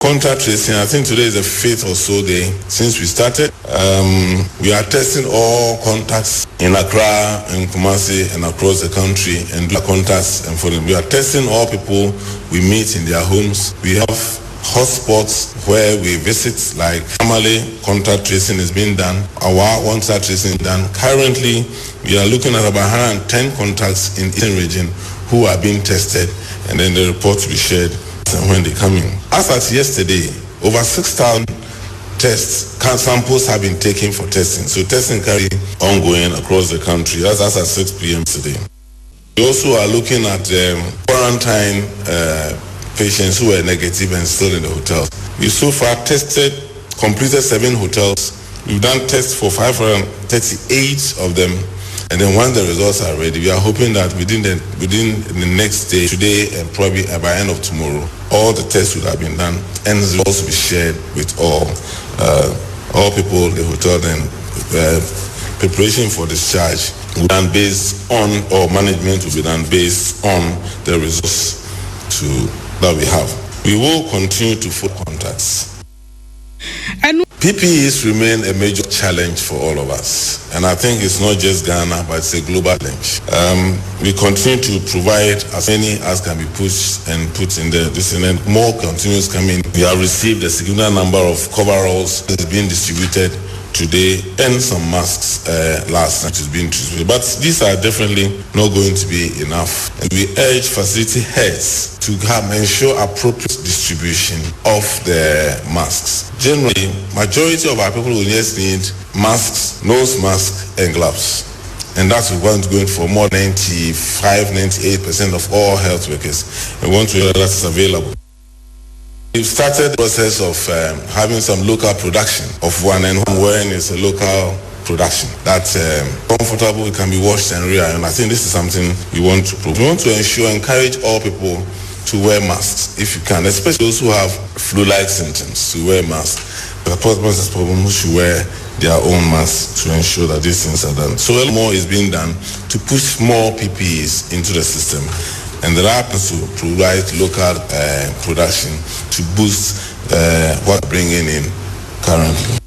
Contact tracing, I think today is the 5th or so day since we started. We are testing all contacts in Accra, in Kumasi, and across the country, and do contacts and for them. We are testing all people we meet in their homes. We have hotspots where we visit, like family contact tracing is being done. Our contact tracing is done. Currently, we are looking at about 110 contacts in each region who are being tested, and then the report will be shared when they come in. As at yesterday, over 6,000 tests samples have been taken for testing. So testing currently ongoing across the country. That's as at 6 p.m. today. We also are looking at quarantine patients who were negative and still in the hotels. We so far completed 7 hotels. We've done tests for 538 of them. And then once the results are ready, we are hoping that within the next day, today and probably by end of tomorrow, all the tests will have been done and the results will be shared with all people in the hotel. Then preparation for discharge will be done based on, or management will be done based on the results that we have. We will continue to follow contacts. And PPEs remain a major challenge for all of us. And I think it's not just Ghana, but it's a global challenge. We continue to provide as many as can be pushed and put in there. And more continues coming. We have received a significant number of coveralls that is being distributed today, and some masks last night is being distributed. But these are definitely not going to be enough. And we urge facility heads to ensure appropriate distribution of the masks. Generally, majority of our people will just need masks, nose masks, and gloves. And that's what we're going for more than 98% of all health workers. We want to ensure that it's available. We've started the process of having some local production of one, and wearing is a local production that's comfortable, it can be washed and real. And I think this is something we want to prove. We want to encourage all people to wear masks if you can, especially those who have flu-like symptoms, to wear masks. The problem should wear their own masks to ensure that these things are done. So more is being done to push more PPEs into the system. And there are plans to provide local production to boost what we're bringing in currently.